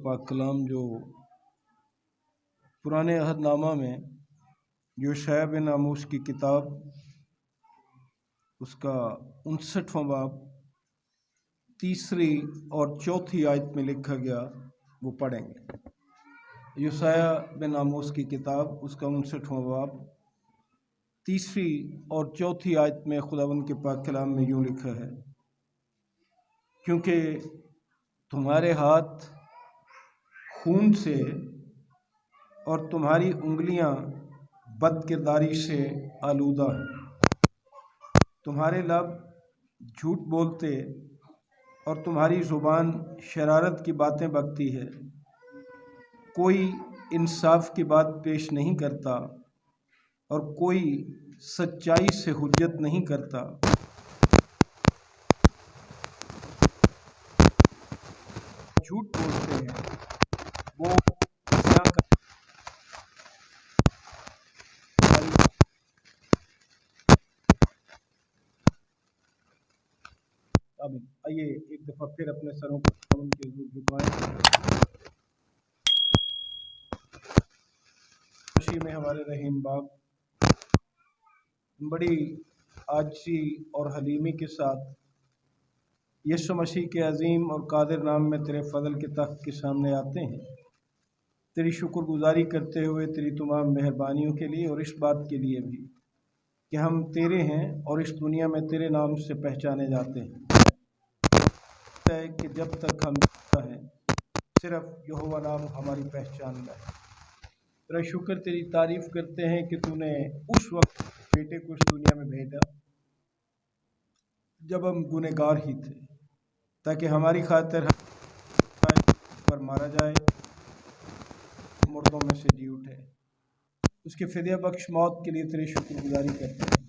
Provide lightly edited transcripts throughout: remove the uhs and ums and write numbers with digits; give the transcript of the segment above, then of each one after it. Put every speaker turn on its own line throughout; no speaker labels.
پاک کلام جو پرانے عہد نامہ میں یوشع بن آموس کی کتاب اس کا 59واں باب تیسری اور چوتھی آیت میں لکھا گیا وہ پڑھیں گے۔ یوشع بن آموس کی کتاب اس کا 59واں باب تیسری اور چوتھی آیت میں خداوند کے پاک کلام میں یوں لکھا ہے، کیونکہ تمہارے ہاتھ خون سے اور تمہاری انگلیاں بد کرداری سے آلودہ ہیں، تمہارے لب جھوٹ بولتے اور تمہاری زبان شرارت کی باتیں بکتی ہے، کوئی انصاف کی بات پیش نہیں کرتا اور کوئی سچائی سے حجت نہیں کرتا، جھوٹ بولتے ہیں وہ زنا کرتے ہیں۔ آئیے ایک دفعہ پھر اپنے سروں کو خداوند کے حضور جھکائیں۔ مسیح میں ہمارے رحیم باپ، بڑی عاجزی اور حلیمی کے ساتھ یسوع مسیح کے عظیم اور قادر نام میں تیرے فضل کے تخت کے سامنے آتے ہیں، تیری شکر گزاری کرتے ہوئے تیری تمام مہربانیوں کے لیے اور اس بات کے لیے بھی کہ ہم تیرے ہیں اور اس دنیا میں تیرے نام سے پہچانے جاتے ہیں، کہ جب تک ہم ہیں صرف یہوہ نام ہماری پہچان ہے۔ تیرا شکر، تیری تعریف کرتے ہیں کہ تو نے اس وقت بیٹے کو اس دنیا میں بھیجا جب ہم گنہگار ہی تھے، تاکہ ہماری خاطر پر مارا جائے، مردوں میں سے جی اٹھے۔ اس کے فدیہ بخش موت کے لیے تیری شکر گزاری کرتے ہیں۔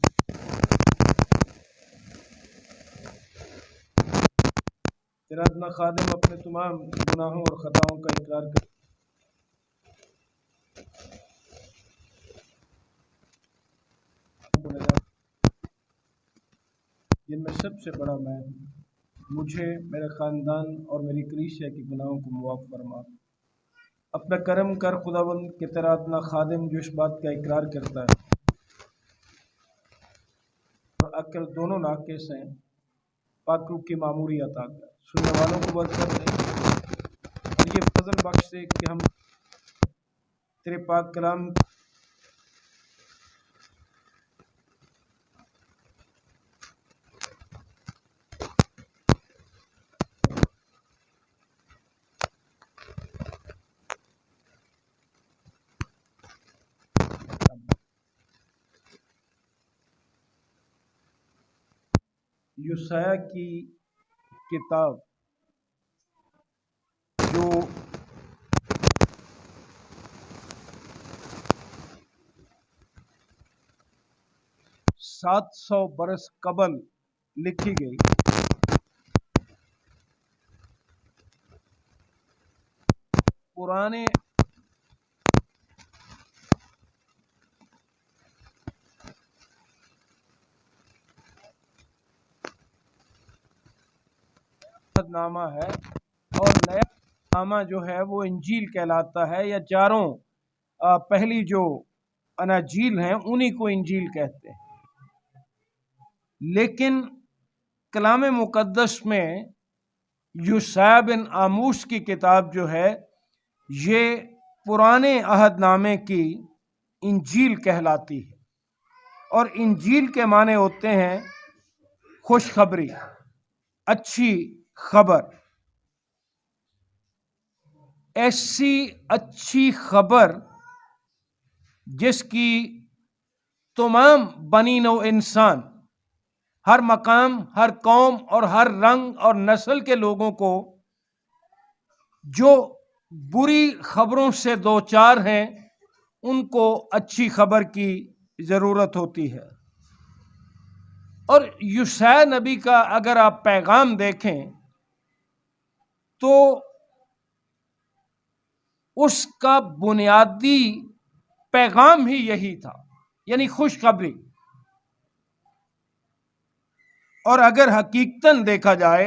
تیرا ادنا خادم اپنے تمام گناہوں اور خطاؤں کا اقرار کرتا ہے، جن میں سب سے بڑا میں ہوں، مجھے، میرے خاندان اور میری کلیسیا کے گناہوں کو معاف فرما۔ اپنا کرم کر خداوند کہ تیرا ادنا خادم جو اس بات کا اقرار کرتا ہے اور عقل دونوں ناقص ہیں، پاک روح کی معموری عطا کر، سننے والوں کو برکت دے اور یہ فضل بخش دے کہ ہم تیرے پاک کلام یوشع کی کتاب جو 700 برس قبل لکھی گئی، پرانے نامہ ہے اور نیا نامہ جو ہے وہ انجیل کہلاتا ہے، یا چاروں پہلی جو اناجیل ہیں انہی کو انجیل کہتے ہیں۔ لیکن کلام مقدس میں یوشع بن آموس کی کتاب جو ہے یہ پرانے عہد نامے کی انجیل کہلاتی ہے، اور انجیل کے معنی ہوتے ہیں خوشخبری، اچھی خبر، ایسی اچھی خبر جس کی تمام بنی نوع انسان، ہر مقام، ہر قوم اور ہر رنگ اور نسل کے لوگوں کو جو بری خبروں سے دوچار ہیں ان کو اچھی خبر کی ضرورت ہوتی ہے۔ اور یوشع نبی کا اگر آپ پیغام دیکھیں تو اس کا بنیادی پیغام ہی یہی تھا، یعنی خوشخبری۔ اور اگر حقیقتاً دیکھا جائے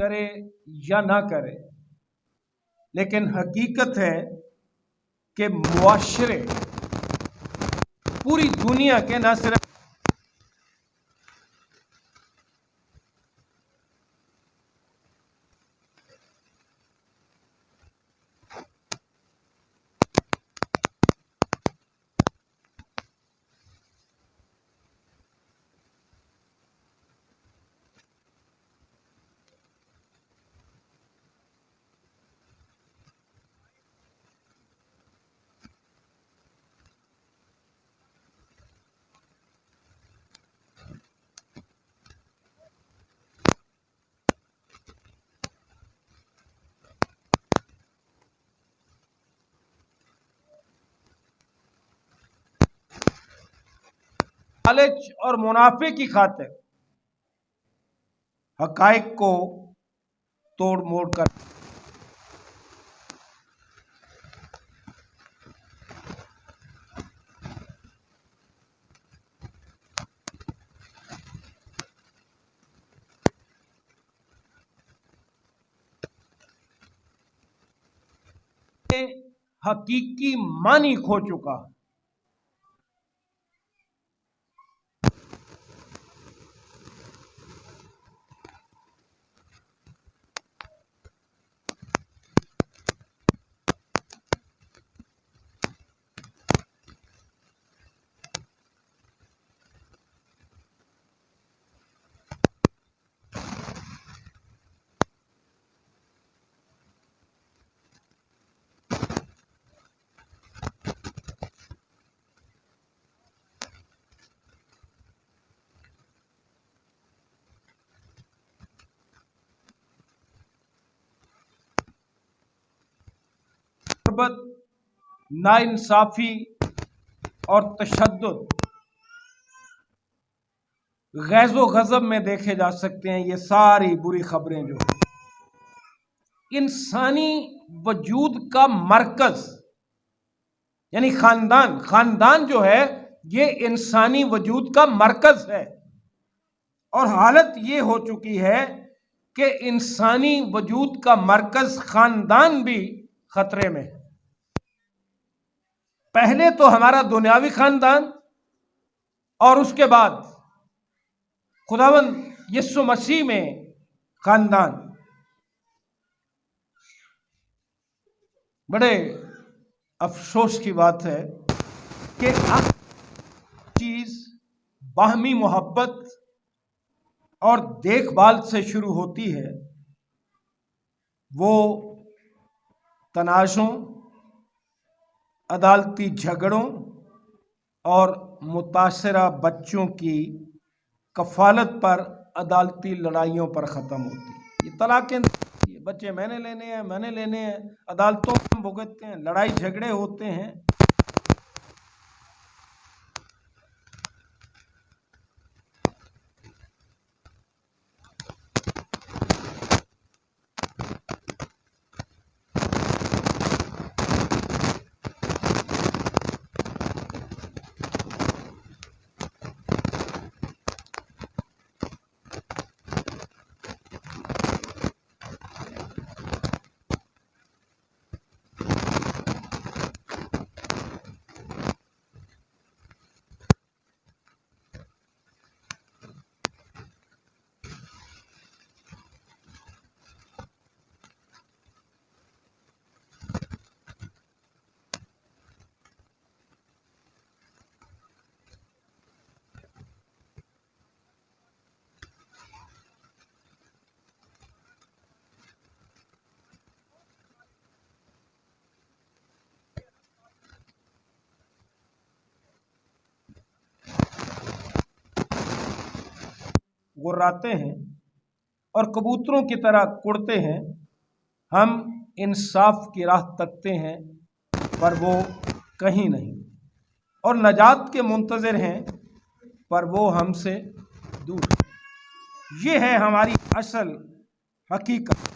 کرے یا نہ کرے، لیکن حقیقت ہے کہ معاشرے پوری دنیا کے نہ صرف لالچ اور منافع کی خاطر حقائق کو توڑ موڑ کر حقیقی معنی کھو چکا۔ ناانصافی اور تشدد غیظ و غضب میں دیکھے جا سکتے ہیں۔ یہ ساری بری خبریں جو انسانی وجود کا مرکز یعنی خاندان جو ہے یہ انسانی وجود کا مرکز ہے، اور حالت یہ ہو چکی ہے کہ انسانی وجود کا مرکز خاندان بھی خطرے میں ہے۔ پہلے تو ہمارا دنیاوی خاندان اور اس کے بعد خداوند یسوع مسیح میں خاندان۔ بڑے افسوس کی بات ہے کہ چیز باہمی محبت اور دیکھ بھال سے شروع ہوتی ہے، وہ تنازعوں، عدالتی جھگڑوں اور متاثرہ بچوں کی کفالت پر عدالتی لڑائیوں پر ختم ہوتی ہے۔ یہ طلاقیں، یہ بچے میں نے لینے ہیں، عدالتوں میں بھگتتے ہیں، لڑائی جھگڑے ہوتے ہیں۔ گراتے ہیں اور کبوتروں کی طرح اڑتے ہیں۔ ہم انصاف کی راہ تکتے ہیں پر وہ کہیں نہیں، اور نجات کے منتظر ہیں پر وہ ہم سے دور۔ یہ ہے ہماری اصل حقیقت۔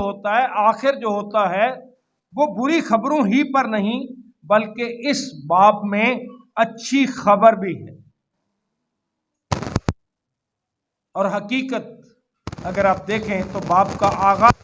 ہوتا ہے، آخر جو ہوتا ہے وہ بری خبروں ہی پر نہیں بلکہ اس باب میں اچھی خبر بھی ہے۔ اور حقیقت اگر آپ دیکھیں تو باب کا آغاز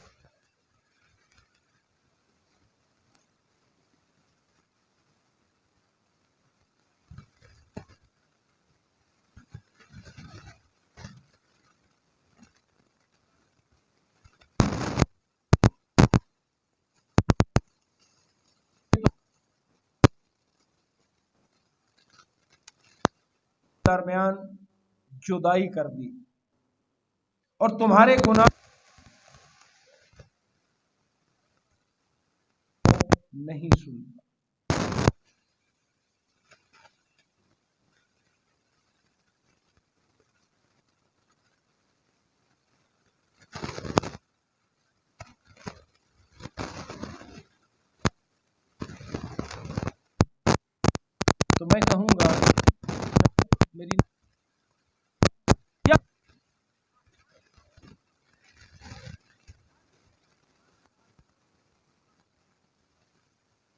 درمیان جدائی کر دی اور تمہارے گناہ نہیں سنتا۔ تو میں کہوں گا میری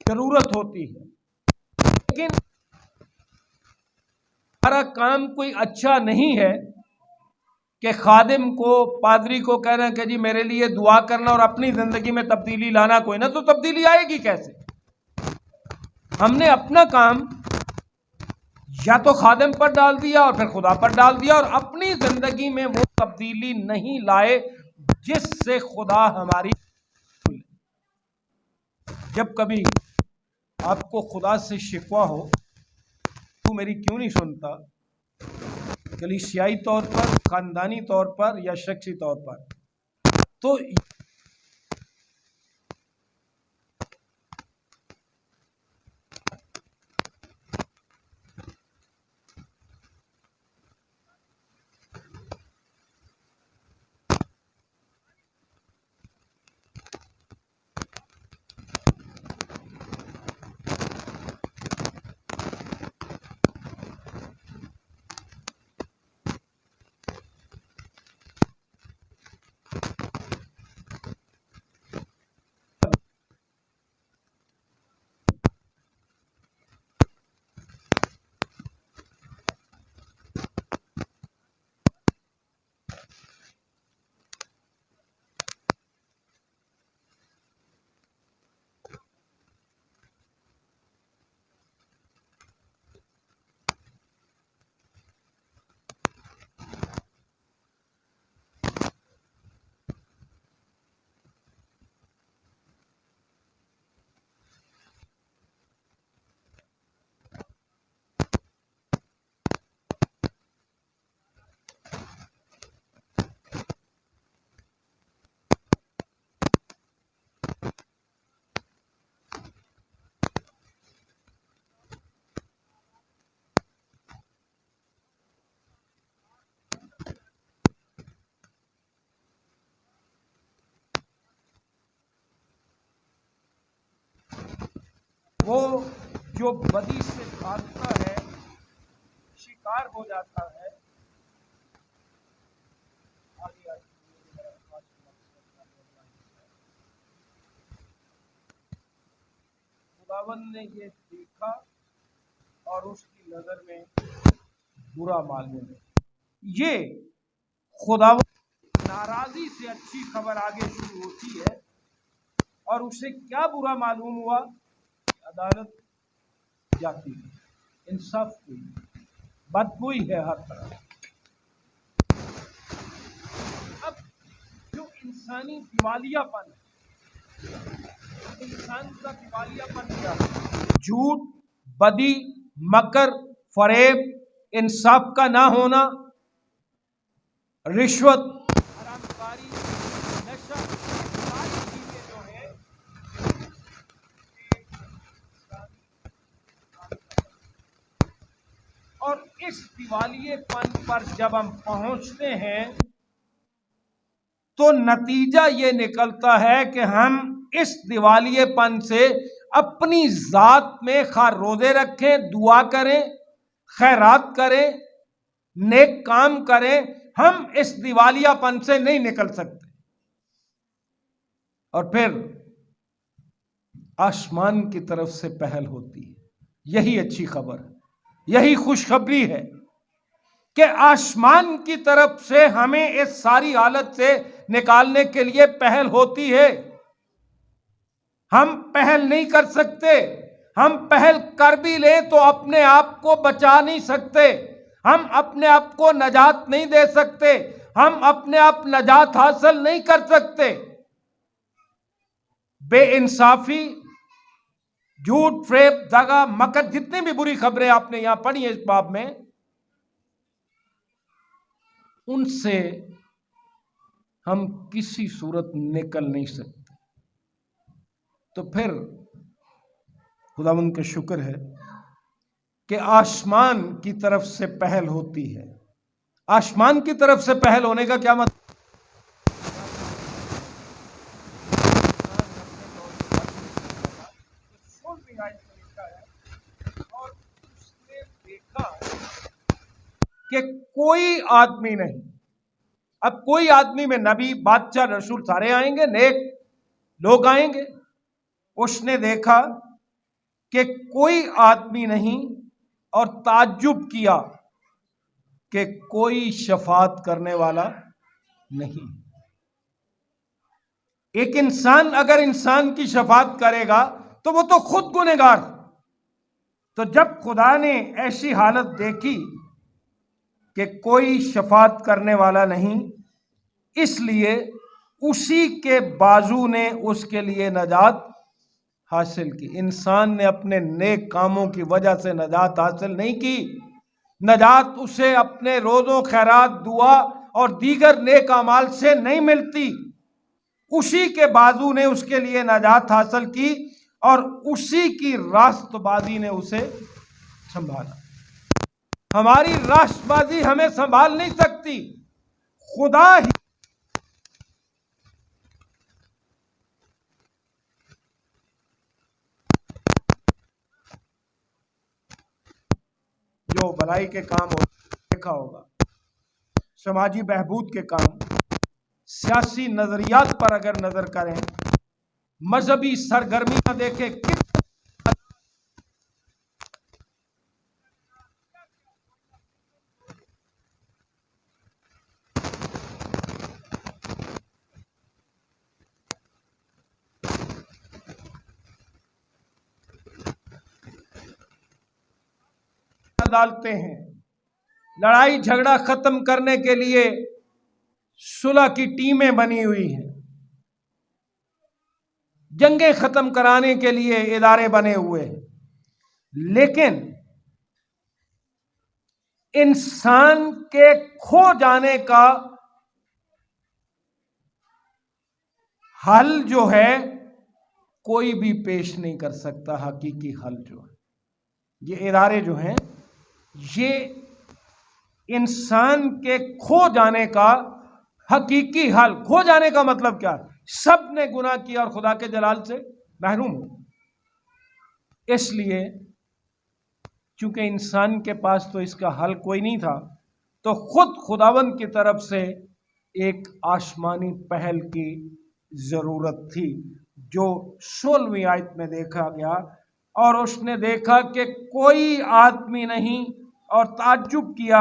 ضرورت ہوتی ہے، لیکن ہمارا کام کوئی اچھا نہیں ہے کہ خادم کو، پادری کو کہنا کہ جی میرے لیے دعا کرنا اور اپنی زندگی میں تبدیلی لانا کوئی نہ، تو تبدیلی آئے گی کیسے؟ ہم نے اپنا کام یا تو خادم پر ڈال دیا اور پھر خدا پر ڈال دیا اور اپنی زندگی میں وہ تبدیلی نہیں لائے جس سے خدا ہماری۔ جب کبھی آپ کو خدا سے شکوہ ہو تو میری کیوں نہیں سنتا، کلیسیائی طور پر، خاندانی طور پر یا شخصی طور پر، تو وہ جو بدی سے بھاگتا ہے شکار ہو جاتا ہے۔ خداوند نے یہ دیکھا اور اس کی نظر میں برا معلوم ہے۔ یہ خداوند ناراضی سے اچھی خبر آگے شروع ہوتی ہے اور اسے کیا برا معلوم ہوا؟ عدالت جاتی ہے، انصاف کوئی نہیں، بدگوئی ہے ہر طرح۔ اب جو انسانی دیوالیہ پن ہے، انسان کا دیوالیہ پن کیا ہے؟ جھوٹ، بدی، مکر، فریب، انصاف کا نہ ہونا، رشوت، حرام کاری، نشہ، ساری چیزیں جو ہیں اور اس دیوالیے پن پر جب ہم پہنچتے ہیں تو نتیجہ یہ نکلتا ہے کہ ہم اس دیوالیے پن سے اپنی ذات میں خواہ روزے رکھیں، دعا کریں، خیرات کریں، نیک کام کریں، ہم اس دیوالیہ پن سے نہیں نکل سکتے۔ اور پھر آسمان کی طرف سے پہل ہوتی ہے۔ یہی اچھی خبر ہے، یہی خوشخبری ہے کہ آسمان کی طرف سے ہمیں اس ساری حالت سے نکالنے کے لیے پہل ہوتی ہے۔ ہم پہل نہیں کر سکتے، ہم پہل کر بھی لیں تو اپنے آپ کو بچا نہیں سکتے، ہم اپنے آپ کو نجات نہیں دے سکتے، ہم اپنے آپ نجات حاصل نہیں کر سکتے۔ بے انصافی، جھوٹ، فریب، دغا، مکر، جتنی بھی بری خبریں آپ نے یہاں پڑھی ہیں اس باب میں، ان سے ہم کسی صورت نکل نہیں سکتے۔ تو پھر خداوند کا شکر ہے کہ آسمان کی طرف سے پہل ہوتی ہے۔ آسمان کی طرف سے پہل ہونے کا کیا مطلب؟ اور اس نے دیکھا کہ کوئی آدمی نہیں۔ اب کوئی آدمی میں نبی، بادشاہ، رسول سارے آئیں گے، نیک لوگ آئیں گے۔ اس نے دیکھا کہ کوئی آدمی نہیں اور تعجب کیا کہ کوئی شفاعت کرنے والا نہیں۔ ایک انسان اگر انسان کی شفاعت کرے گا تو وہ تو خود گنہگار۔ تو جب خدا نے ایسی حالت دیکھی کہ کوئی شفاعت کرنے والا نہیں، اس لیے اسی کے بازو نے اس کے لیے نجات حاصل کی۔ انسان نے اپنے نیک کاموں کی وجہ سے نجات حاصل نہیں کی، نجات اسے اپنے روزوں، خیرات، دعا اور دیگر نیک اعمال سے نہیں ملتی۔ اسی کے بازو نے اس کے لیے نجات حاصل کی اور اسی کی راست بازی نے اسے سنبھالا۔ ہماری راست بازی ہمیں سنبھال نہیں سکتی، خدا ہی جو بھلائی کے کام دیکھا ہوگا، سماجی بہبود کے کام، سیاسی نظریات پر اگر نظر کریں، مذہبی سرگرمیاں دیکھیں، ڈالتے ہیں، لڑائی جھگڑا ختم کرنے کے لیے صلح کی ٹیمیں بنی ہوئی ہیں، جنگیں ختم کرانے کے لیے ادارے بنے ہوئے ہیں، لیکن انسان کے کھو جانے کا حل جو ہے کوئی بھی پیش نہیں کر سکتا۔ حقیقی حل جو ہے، یہ ادارے جو ہیں، یہ انسان کے کھو جانے کا حقیقی حل۔ کھو جانے کا مطلب کیا ہے؟ سب نے گناہ کیا اور خدا کے جلال سے محروم ہو۔ اس لیے چونکہ انسان کے پاس تو اس کا حل کوئی نہیں تھا، تو خود خداوند کی طرف سے ایک آسمانی پہل کی ضرورت تھی، جو 16ویں آیت میں دیکھا گیا۔ اور اس نے دیکھا کہ کوئی آدمی نہیں اور تعجب کیا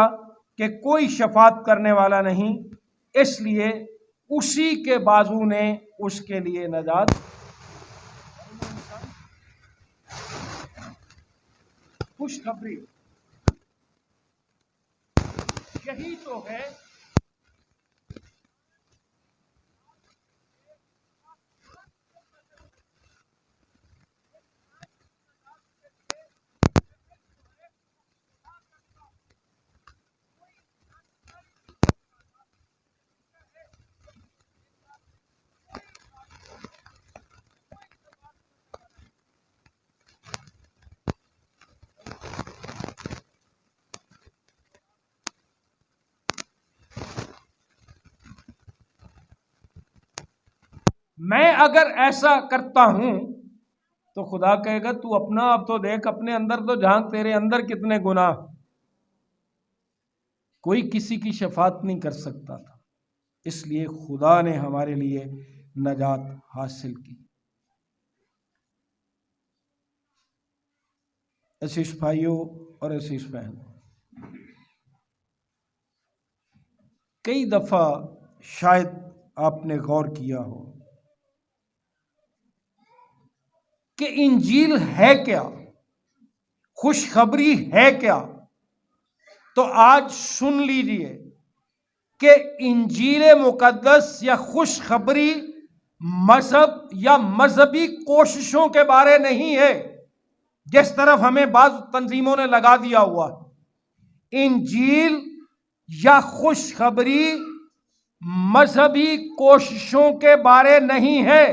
کہ کوئی شفاعت کرنے والا نہیں، اس لیے اسی کے بازو نے اس کے لیے نجات۔ خوشخبری یہی تو ہے میں اگر ایسا کرتا ہوں تو خدا کہے گا تو اپنا اب تو دیکھ، اپنے اندر تو جھانک، تیرے اندر کتنے گناہ۔ کوئی کسی کی شفاعت نہیں کر سکتا تھا، اس لیے خدا نے ہمارے لیے نجات حاصل کی۔ عزیز بھائیوں اور عزیز بہنوں، کئی دفعہ شاید آپ نے غور کیا ہو کہ انجیل ہے کیا، خوشخبری ہے کیا؟ تو آج سن لیجئے کہ انجیل مقدس یا خوشخبری مذہب یا مذہبی کوششوں کے بارے نہیں ہے جس طرف ہمیں بعض تنظیموں نے لگا دیا ہوا۔ انجیل یا خوشخبری مذہبی کوششوں کے بارے نہیں ہے،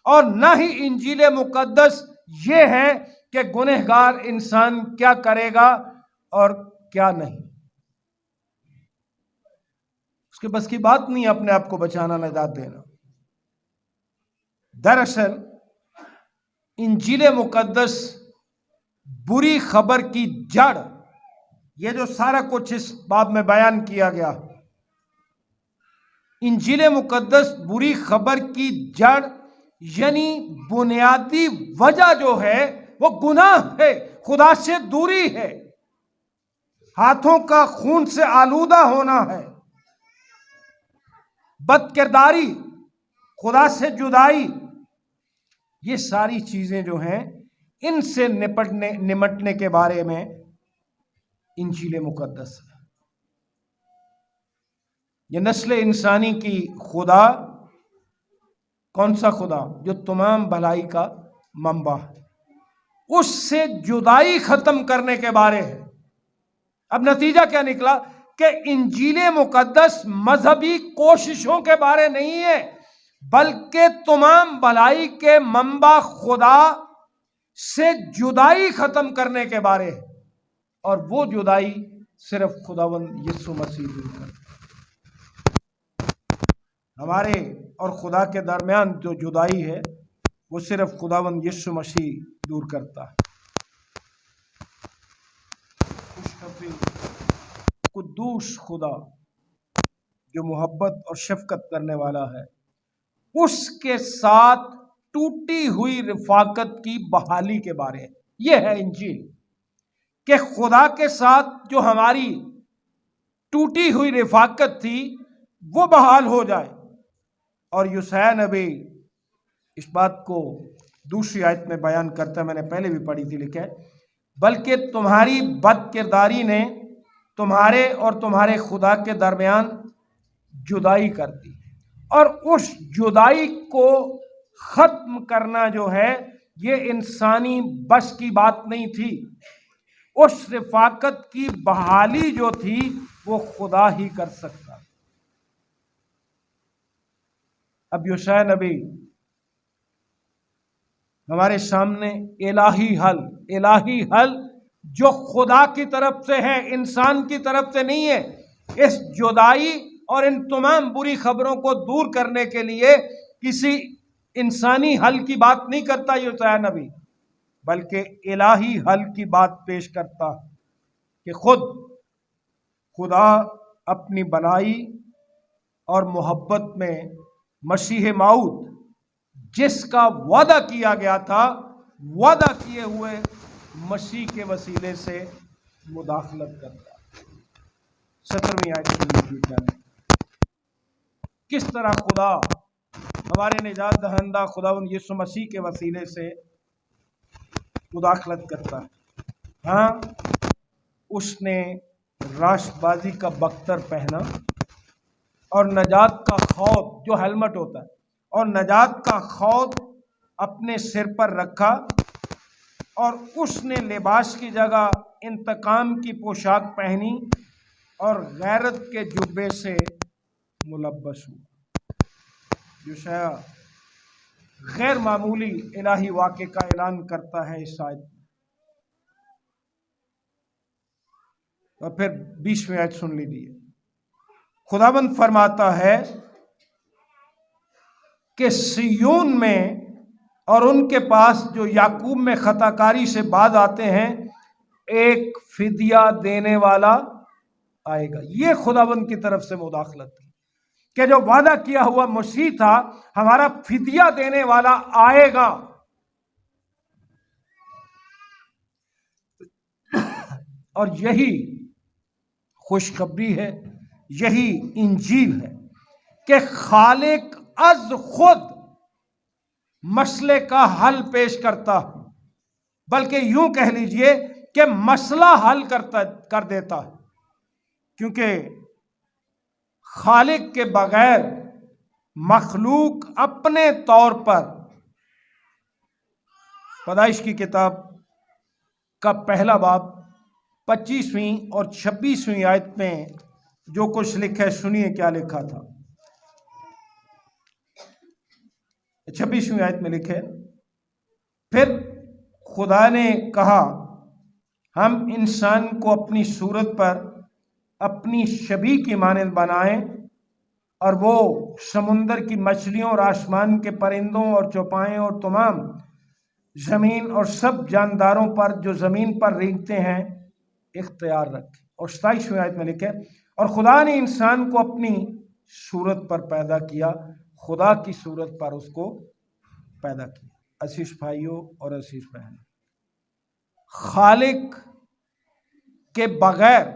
اور نہ ہی انجیل مقدس یہ ہے کہ گنہگار انسان کیا کرے گا اور کیا نہیں۔ اس کے بس کی بات نہیں اپنے آپ کو بچانا، نجات دینا۔ دراصل انجیل مقدس بری خبر کی جڑ، یہ جو سارا کچھ اس باب میں بیان کیا گیا، انجیل مقدس بری خبر کی جڑ یعنی بنیادی وجہ جو ہے وہ گناہ ہے، خدا سے دوری ہے، ہاتھوں کا خون سے آلودہ ہونا ہے، بد کرداری، خدا سے جدائی، یہ ساری چیزیں جو ہیں ان سے نمٹنے کے بارے میں انجیل مقدس ہے۔ یہ نسل انسانی کی خدا، کون سا خدا؟ جو تمام بھلائی کا منبع ہے، اس سے جدائی ختم کرنے کے بارے ہے۔ اب نتیجہ کیا نکلا کہ انجیل مقدس مذہبی کوششوں کے بارے نہیں ہے، بلکہ تمام بھلائی کے منبع خدا سے جدائی ختم کرنے کے بارے ہے، اور وہ جدائی صرف خداوند یسوع مسیح دور کرتا ہے۔ ہمارے اور خدا کے درمیان جو جدائی ہے وہ صرف خداوند یسوع مسیح دور کرتا ہے۔ خوشخبری قدوس خدا جو محبت اور شفقت کرنے والا ہے، اس کے ساتھ ٹوٹی ہوئی رفاقت کی بحالی کے بارے ہے۔ یہ ہے انجیل، کہ خدا کے ساتھ جو ہماری ٹوٹی ہوئی رفاقت تھی وہ بحال ہو جائے۔ اور یوسیہ نبی اس بات کو دوسری آیت میں بیان کرتا ہے، میں نے پہلے بھی پڑھی تھی، لکھا ہے بلکہ تمہاری بد کرداری نے تمہارے اور تمہارے خدا کے درمیان جدائی کر دی، اور اس جدائی کو ختم کرنا جو ہے یہ انسانی بس کی بات نہیں تھی۔ اس رفاقت کی بحالی جو تھی وہ خدا ہی کر سکتا۔ اب یوشع نبی ہمارے سامنے الہی حل جو خدا کی طرف سے ہے، انسان کی طرف سے نہیں ہے، اس جدائی اور ان تمام بری خبروں کو دور کرنے کے لیے کسی انسانی حل کی بات نہیں کرتا یوشع نبی، بلکہ الہی حل کی بات پیش کرتا کہ خود خدا اپنی بھلائی اور محبت میں مسیح موعود جس کا وعدہ کیا گیا تھا، وعدہ کیے ہوئے مسیح کے وسیلے سے مداخلت کرتا۔ 17ویں آیت میں کس طرح خدا ہمارے نجات دہندہ خداوند یسوع مسیح کے وسیلے سے مداخلت کرتا ہے۔ ہاں، اس نے راست بازی کا بختر پہنا اور نجات کا خود جو ہیلمٹ ہوتا ہے، اور نجات کا خود اپنے سر پر رکھا، اور اس نے لباس کی جگہ انتقام کی پوشاک پہنی اور غیرت کے جبے سے ملبس ہوا۔ یوشع غیر معمولی الہی واقعے کا اعلان کرتا ہے اس آیت میں۔ اور پھر 20ویں آیت سن لیجیے۔ خداوند فرماتا ہے کہ سیون میں اور ان کے پاس جو یعقوب میں خطا کاری سے باز آتے ہیں ایک فدیہ دینے والا آئے گا۔ یہ خداوند کی طرف سے مداخلت ہے کہ جو وعدہ کیا ہوا مسیح تھا ہمارا فدیہ دینے والا آئے گا. اور یہی خوشخبری ہے، یہی انجیل ہے کہ خالق از خود مسئلے کا حل پیش کرتا، بلکہ یوں کہہ لیجئے کہ مسئلہ حل کر دیتا ہے، کیونکہ خالق کے بغیر مخلوق اپنے طور پر، پیدائش کی کتاب کا پہلا باب 25ویں اور 26ویں آیت میں جو کچھ لکھا ہے، سنیے کیا لکھا تھا. 26ویں آیت میں لکھے، پھر خدا نے کہا ہم انسان کو اپنی صورت پر اپنی شبیہ کی مانند بنائیں، اور وہ سمندر کی مچھلیوں اور آسمان کے پرندوں اور چوپائیں اور تمام زمین اور سب جانداروں پر جو زمین پر رینگتے ہیں اختیار رکھے. اور 27ویں آیت میں لکھے، اور خدا نے انسان کو اپنی صورت پر پیدا کیا، خدا کی صورت پر اس کو پیدا کیا. عزیز بھائیوں اور عزیز بہنوں، خالق کے بغیر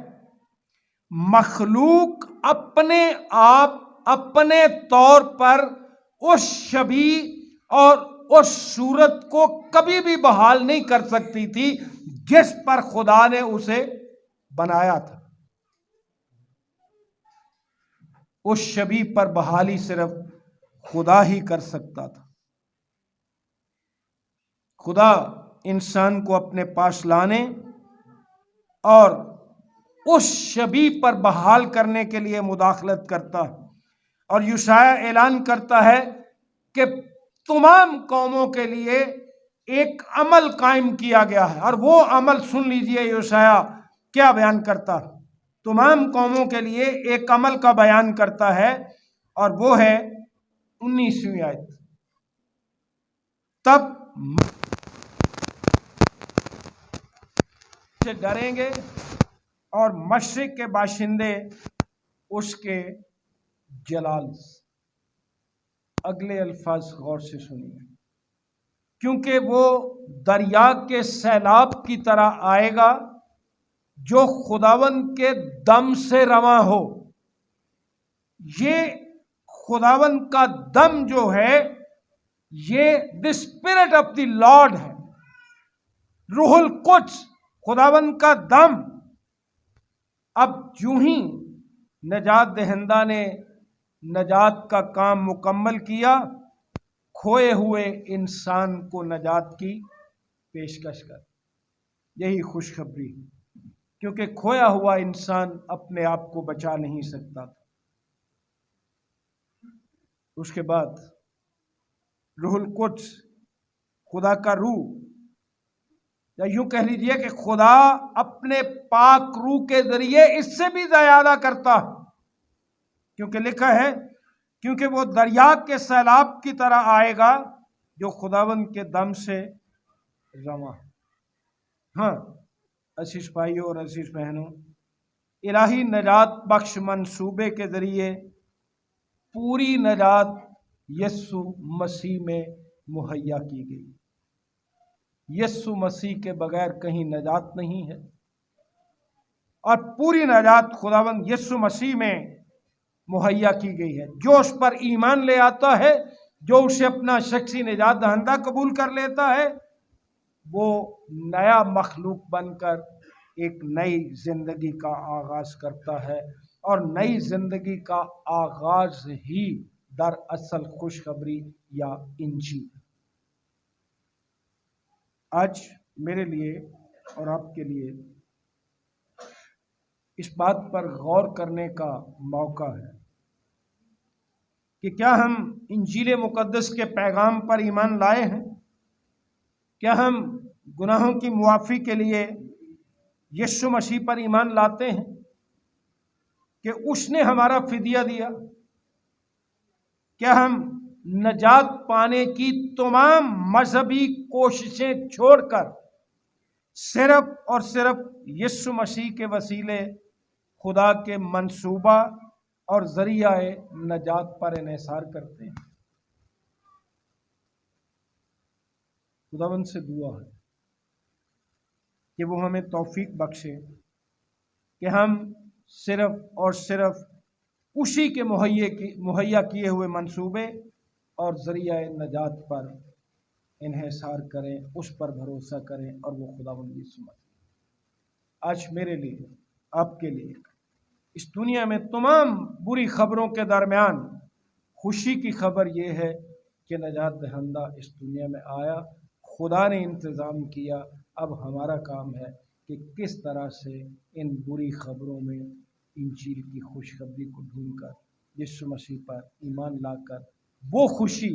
مخلوق اپنے آپ اپنے طور پر اس شبیہ اور اس صورت کو کبھی بھی بحال نہیں کر سکتی تھی جس پر خدا نے اسے بنایا تھا. اس شبیہ پر بحالی صرف خدا ہی کر سکتا تھا. خدا انسان کو اپنے پاس لانے اور اس شبیہ پر بحال کرنے کے لیے مداخلت کرتا ہے، اور یوشیا اعلان کرتا ہے کہ تمام قوموں کے لیے ایک عمل قائم کیا گیا ہے. اور وہ عمل سن لیجئے یوشیا کیا بیان کرتا ہے. تمام قوموں کے لیے ایک عمل کا بیان کرتا ہے، اور وہ ہے 19ویں آیت. تب سے ڈریں گے اور مشرق کے باشندے اس کے جلال سے. اگلے الفاظ غور سے سنیے، کیونکہ وہ دریا کے سیلاب کی طرح آئے گا جو خداوند کے دم سے رواں ہو. یہ خداوند کا دم جو ہے یہ the spirit of the lord ہے، روح القدس، خداوند کا دم. اب یوں ہی نجات دہندہ نے نجات کا کام مکمل کیا، کھوئے ہوئے انسان کو نجات کی پیشکش کر. یہی خوشخبری ہے، کیونکہ کھویا ہوا انسان اپنے آپ کو بچا نہیں سکتا تھا. اس کے بعد روح القدس، خدا کا روح، یا یوں کہہ لیجئے کہ خدا اپنے پاک روح کے ذریعے اس سے بھی زیادہ کرتا، کیونکہ لکھا ہے کیونکہ وہ دریا کے سیلاب کی طرح آئے گا جو خداوند کے دم سے رواں. ہاں عزیز بھائیوں اور عزیز بہنوں، الہی نجات بخش منصوبے کے ذریعے پوری نجات یسوع مسیح میں مہیا کی گئی. یسوع مسیح کے بغیر کہیں نجات نہیں ہے، اور پوری نجات خداوند یسوع مسیح میں مہیا کی گئی ہے. جو اس پر ایمان لے آتا ہے، جو اسے اپنا شخصی نجات دہندہ قبول کر لیتا ہے، وہ نیا مخلوق بن کر ایک نئی زندگی کا آغاز کرتا ہے. اور نئی زندگی کا آغاز ہی دراصل خوشخبری یا انجیل. آج میرے لیے اور آپ کے لیے اس بات پر غور کرنے کا موقع ہے کہ کیا ہم انجیل مقدس کے پیغام پر ایمان لائے ہیں؟ کیا ہم گناہوں کی معافی کے لیے یسوع مسیح پر ایمان لاتے ہیں کہ اس نے ہمارا فدیہ دیا؟ کیا ہم نجات پانے کی تمام مذہبی کوششیں چھوڑ کر صرف اور صرف یسوع مسیح کے وسیلے خدا کے منصوبہ اور ذریعہ نجات پر انحصار کرتے ہیں۔ خداوند سے دعا ہے کہ وہ ہمیں توفیق بخشے کہ ہم صرف اور صرف اسی کے مہیا کیے ہوئے منصوبے اور ذریعہ نجات پر انحصار کریں، اس پر بھروسہ کریں، اور وہ خداوند یسوع مسیح۔ آج میرے لیے، آپ کے لیے، اس دنیا میں تمام بری خبروں کے درمیان خوشی کی خبر یہ ہے کہ نجات دہندہ اس دنیا میں آیا، خدا نے انتظام کیا۔ اب ہمارا کام ہے کہ کس طرح سے ان بری خبروں میں انجیل کی خوشخبری کو ڈھونڈ کر یسوع مسیح پر ایمان لا کر وہ خوشی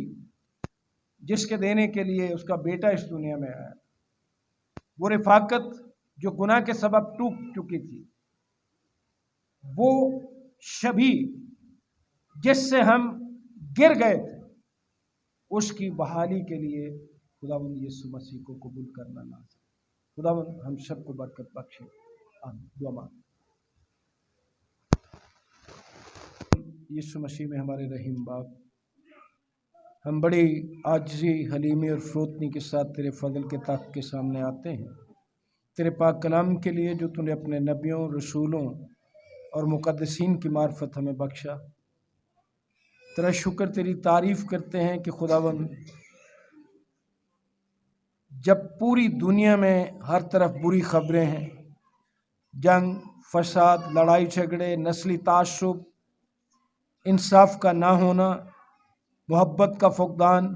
جس کے دینے کے لیے اس کا بیٹا اس دنیا میں آیا، وہ رفاقت جو گناہ کے سبب ٹوٹ چکی تھی، وہ شبی جس سے ہم گر گئے تھے، اس کی بحالی کے لیے خداوند یسوع مسیح کو قبول کرنا لازم۔ خداوند ہم سب کو برکت بخشے، آمین۔ دعا مانگیں۔ یسوع مسیح میں ہمارے رحیم باپ، ہم بڑی عاجزی، حلیمی اور فروتنی کے ساتھ تیرے فضل کے تخت کے سامنے آتے ہیں، تیرے پاک کلام کے لیے جو تو نے اپنے نبیوں، رسولوں اور مقدسین کی معرفت ہمیں بخشا۔ تیرا شکر، تیری تعریف کرتے ہیں کہ خداوند جب پوری دنیا میں ہر طرف بری خبریں ہیں، جنگ، فساد، لڑائی جھگڑے، نسلی تعصب، انصاف کا نہ ہونا، محبت کا فقدان،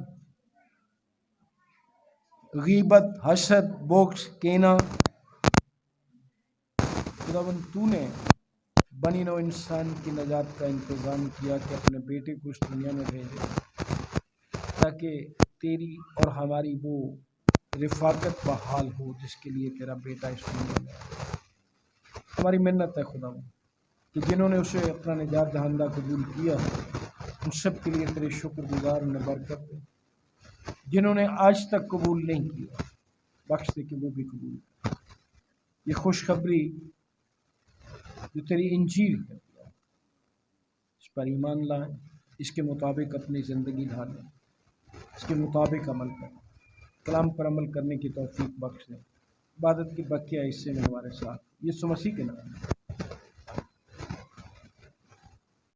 غیبت، حسد، بغض، کینہ، خداوند تو نے بنی نوع انسان کی نجات کا انتظام کیا کہ اپنے بیٹے کو اس دنیا میں بھیجے تاکہ تیری اور ہماری وہ رفاقت بحال ہو جس کے لیے تیرا بیٹا اس دنیا میں آیا۔ ہماری منت ہے خداوند کہ جنہوں نے اسے اپنا نجات دہندہ قبول کیا ان سب کے لیے تیرے شکر گزار انہیں برکت دے، جنہوں نے آج تک قبول نہیں کیا بخش دے کہ وہ بھی قبول کریں۔ یہ خوشخبری جو تیری انجیل ہے اس پر ایمان لائیں، اس کے مطابق اپنی زندگی ڈھالیں، اس کے مطابق عمل کریں، کلام پر عمل کرنے کی توفیق بخش دیں۔ عبادت کی بقیہ حصے میں ہمارے ساتھ یسوع مسیح کے نام میں۔